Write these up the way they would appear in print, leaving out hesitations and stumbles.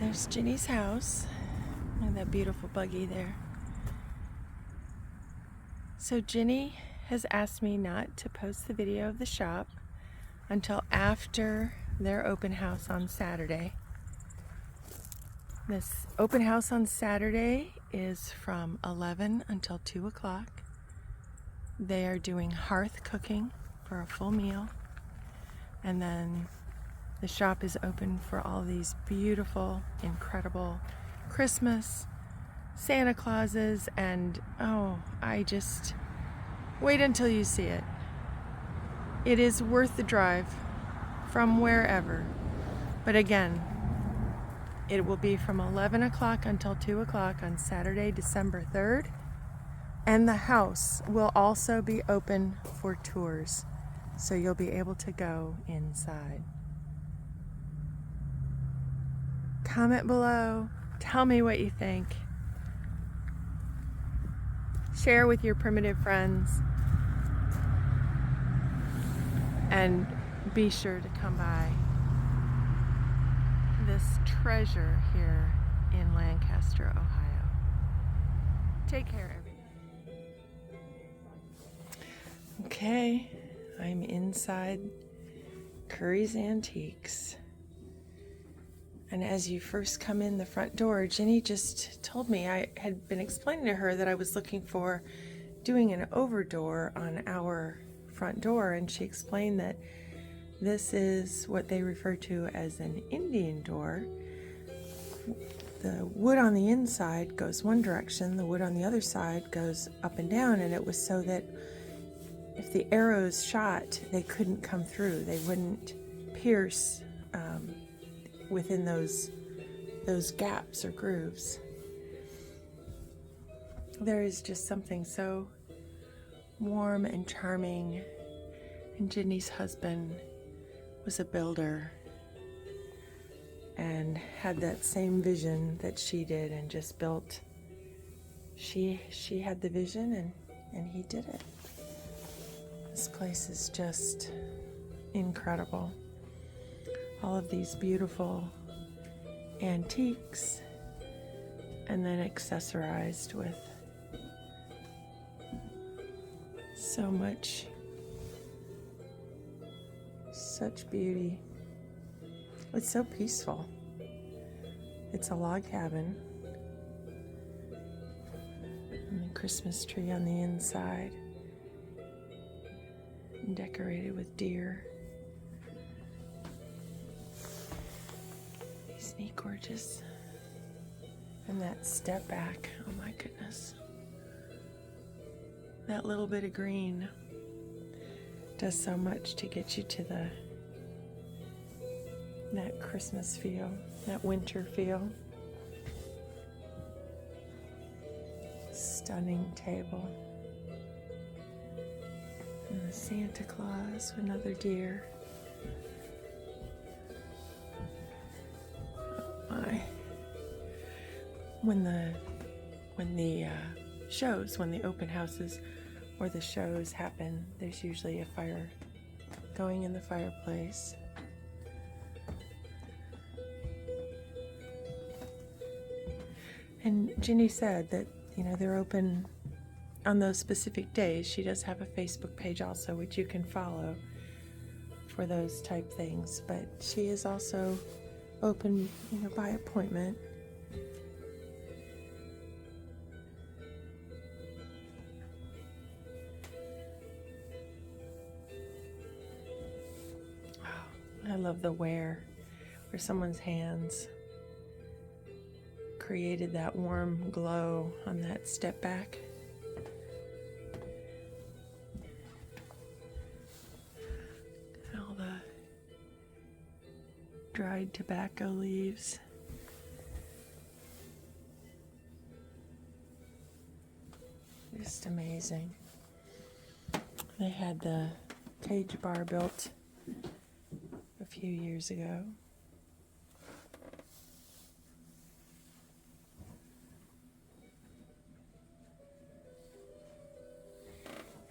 There's Ginny's house. Look at that beautiful buggy there. So Ginny has asked me not to post the video of the shop until after their open house on Saturday. This open house on Saturday is from 11 until 2 o'clock. They are doing hearth cooking for a full meal. And then the shop is open for all these beautiful, incredible Christmas, Santa Clauses, and I just wait until you see it. It is worth the drive from wherever. But again, it will be from 11 o'clock until 2 o'clock on Saturday, December 3rd. And the house will also be open for tours, so you'll be able to go inside. Comment below. Tell me what you think. Share with your primitive friends. And be sure to come by this treasure here in Lancaster, Ohio. Take care, everyone. Okay, I'm inside Curry's Antiques. And as you first come in the front door, Ginny just told me, I had been explaining to her that I was looking for doing an overdoor on our front door, and she explained that this is what they refer to as an Indian door. The wood on the inside goes one direction, the wood on the other side goes up and down, and it was so that if the arrows shot, they couldn't come through. They wouldn't pierce within those gaps or grooves. There is just something so warm and charming. And Ginny's husband was a builder and had that same vision that she did, and just built. She had the vision and he did it. This place is just incredible. All of these beautiful antiques, and then accessorized with so much, such beauty. It's so peaceful. It's a log cabin, and the Christmas tree on the inside, and decorated with deer. Isn't he gorgeous? And that step back, oh my goodness. That little bit of green does so much to get you to that Christmas feel, that winter feel. Stunning table. And the Santa Claus, another deer. When the open houses or the shows happen, there's usually a fire going in the fireplace. And Ginny said that, they're open on those specific days. She does have a Facebook page also, which you can follow for those type things, but she is also open, by appointment. I love the where someone's hands created that warm glow on that step back. All the dried tobacco leaves. Just amazing. They had the cage bar built a few years ago.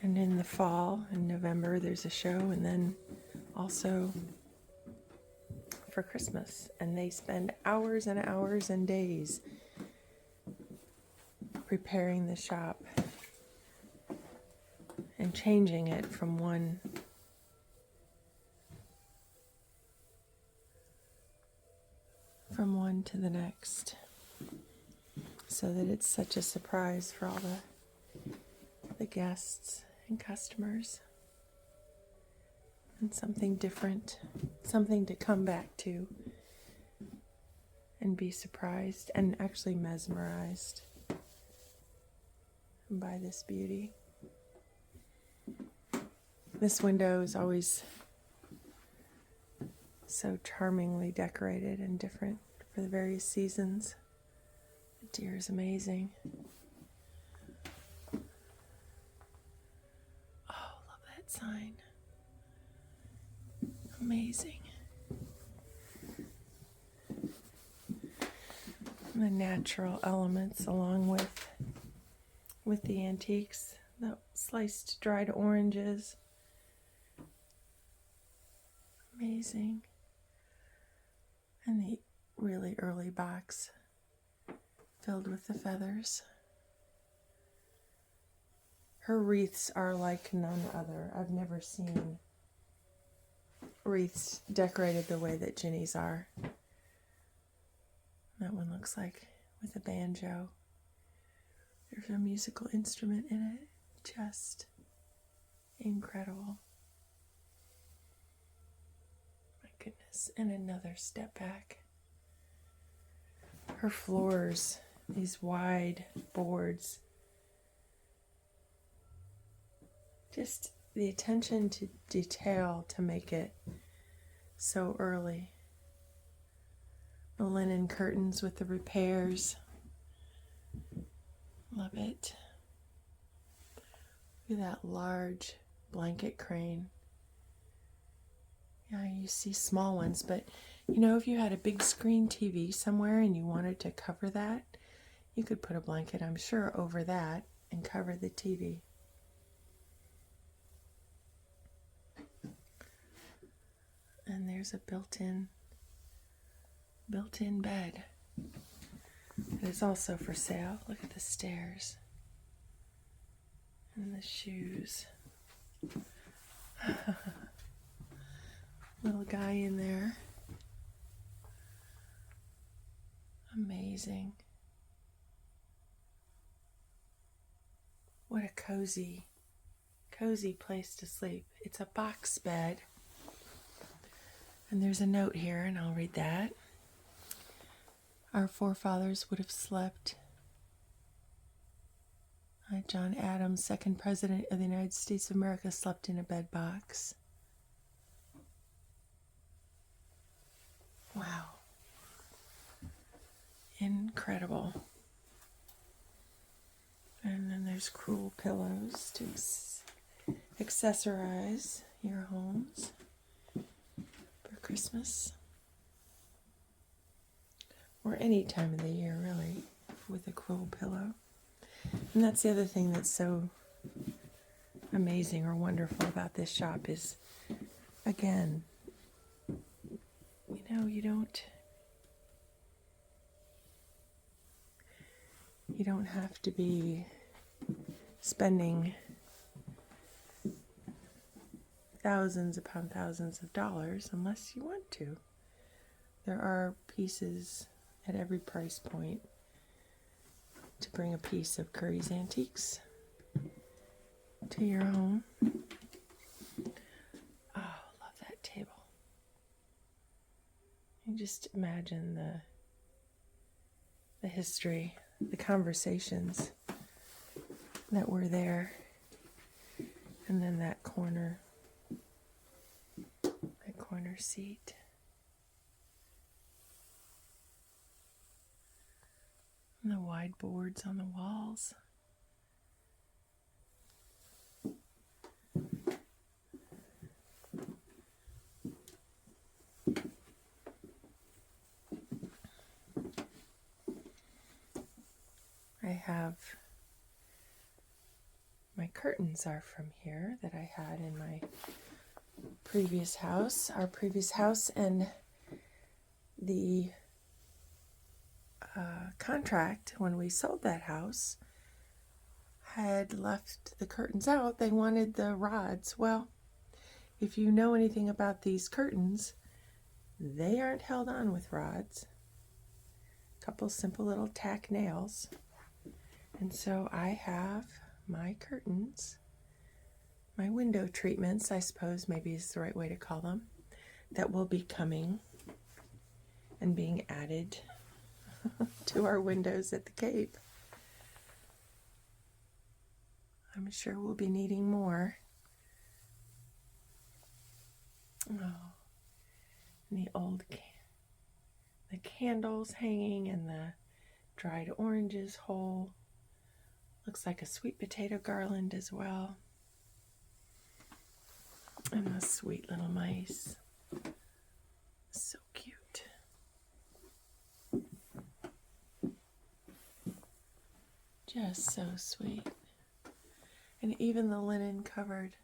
And in the fall, in November, there's a show, and then also for Christmas, and they spend hours and hours and days preparing the shop and changing it from one to the next, so that it's such a surprise for all the guests and customers, and something different, something to come back to and be surprised and actually mesmerized by this beauty. This window is always so charmingly decorated and different for the various seasons. The deer is amazing. Oh, love that sign. Amazing. The natural elements along with the antiques, the sliced dried oranges. Amazing. And the really early box filled with the feathers. Her wreaths are like none other. I've never seen wreaths decorated the way that Ginny's are. That one looks like with a banjo. There's a musical instrument in it. Just incredible. My goodness. And another step back. Her floors, these wide boards. Just the attention to detail to make it so early. The linen curtains with the repairs. Love it. Look at that large blanket crane. Yeah, you see small ones, but you know, if you had a big screen TV somewhere and you wanted to cover that, you could put a blanket, I'm sure, over that and cover the TV. And there's a built-in bed. It is also for sale. Look at the stairs and the shoes. Little guy in there. Amazing. What a cozy place to sleep. It's a box bed. And there's a note here, and I'll read that. Our forefathers would have slept. John Adams, second president of the United States of America, slept in a bed box. Wow. Incredible. And then there's cool pillows to accessorize your homes for Christmas. Or any time of the year, really, with a cool pillow. And that's the other thing that's so amazing or wonderful about this shop is, again, you know, you don't have to be spending thousands upon thousands of dollars unless you want to. There are pieces at every price point to bring a piece of Curry's Antiques to your home. Oh, love that table. You just imagine the history, the conversations that were there, and then that corner seat. And the wide boards on the walls. I have, my curtains are from here that I had in my previous house, our previous house, and the contract, when we sold that house, had left the curtains out. They wanted the rods. Well, if you know anything about these curtains, they aren't held on with rods. A couple simple little tack nails. And so I have my curtains, my window treatments, I suppose maybe is the right way to call them, that will be coming and being added to our windows at the Cape. I'm sure we'll be needing more. Oh, and the candles hanging and the dried oranges whole. Looks like a sweet potato garland as well. And the sweet little mice. So cute. Just so sweet. And even the linen covered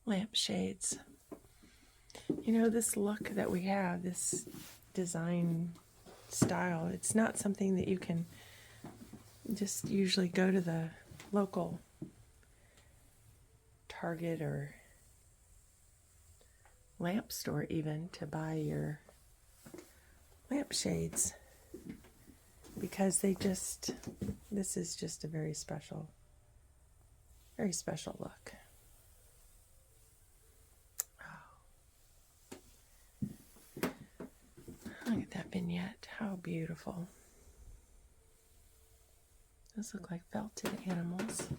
lampshades. You know, this look that we have, this design style, it's not something that you can just usually go to the local Target or lamp store even to buy your lampshades, because this is just a very special look. Look at that vignette. How beautiful. Those look like felted animals.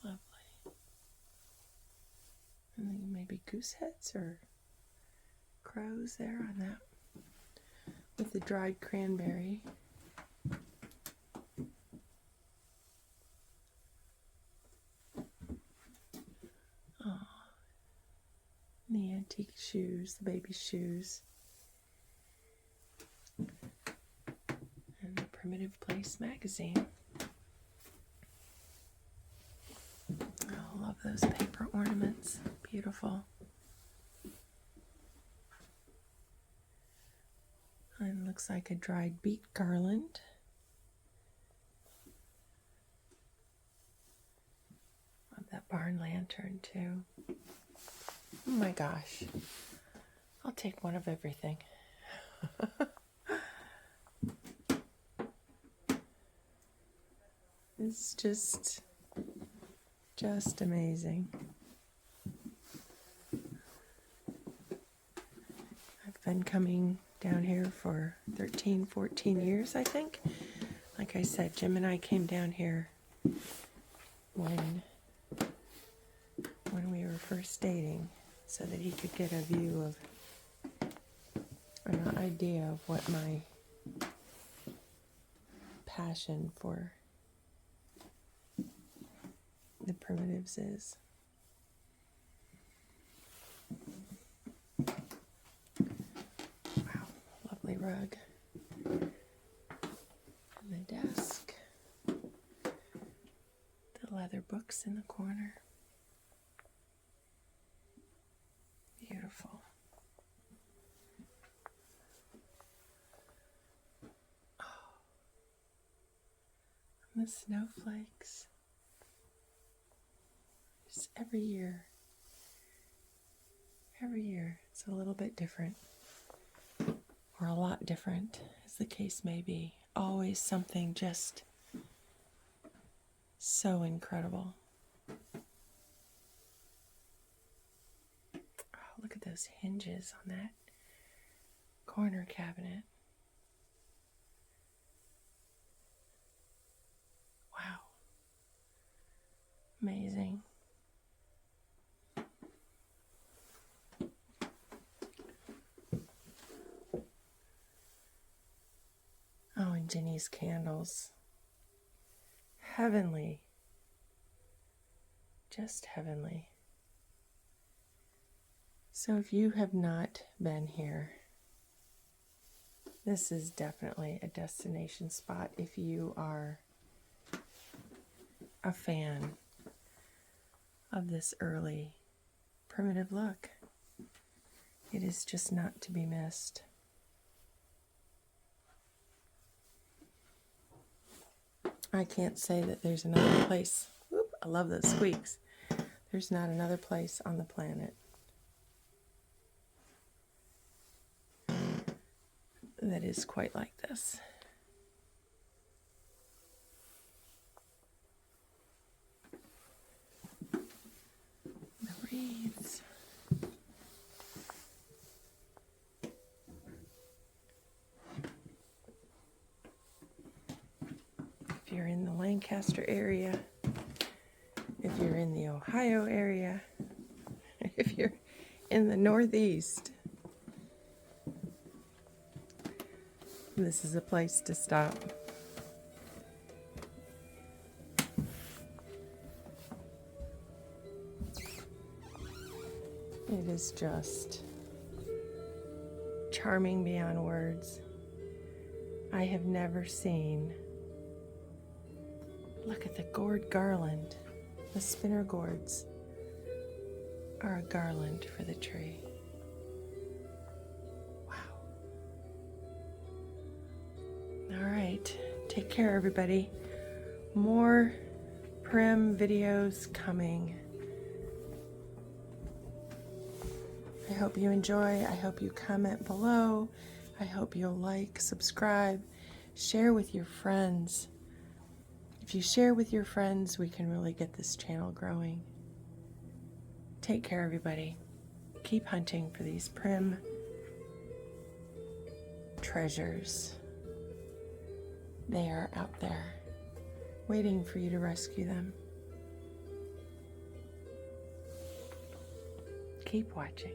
Lovely. And then maybe goose heads or crows there on that with the dried cranberry. The antique shoes, the baby shoes, and the Primitive Place magazine. Oh, I love those paper ornaments. Beautiful. And looks like a dried beet garland. Love that barn lantern too. Oh my gosh. I'll take one of everything. It's just amazing. I've been coming down here for 13, 14 years, I think. Like I said, Jim and I came down here when we were first dating, so that he could get a view of, an idea of what my passion for the primitives is. Wow, lovely rug. And the desk. The leather books in the corner. Beautiful. Oh. And the snowflakes. Just every year it's a little bit different, or a lot different, as the case may be. Always something just so incredible. Oh, look at those hinges on that corner cabinet. Wow. Amazing. Oh, and Ginny's candles. Heavenly. Just heavenly. So if you have not been here, this is definitely a destination spot if you are a fan of this early primitive look. It is just not to be missed. I can't say that there's another place. Whoop, I love those squeaks. There's not another place on the planet that is quite like this. The wreaths. If you're in the Lancaster area, if you're in the Ohio area, if you're in the Northeast, this is a place to stop. It is just charming beyond words. I have never seen. Look at the gourd garland. The spinner gourds are a garland for the tree. Wow. All right. Take care, everybody. More Prim videos coming. I hope you enjoy. I hope you comment below. I hope you'll like, subscribe, share with your friends. If you share with your friends, we can really get this channel growing. Take care, everybody. Keep hunting for these Prim treasures. They are out there, waiting for you to rescue them. Keep watching.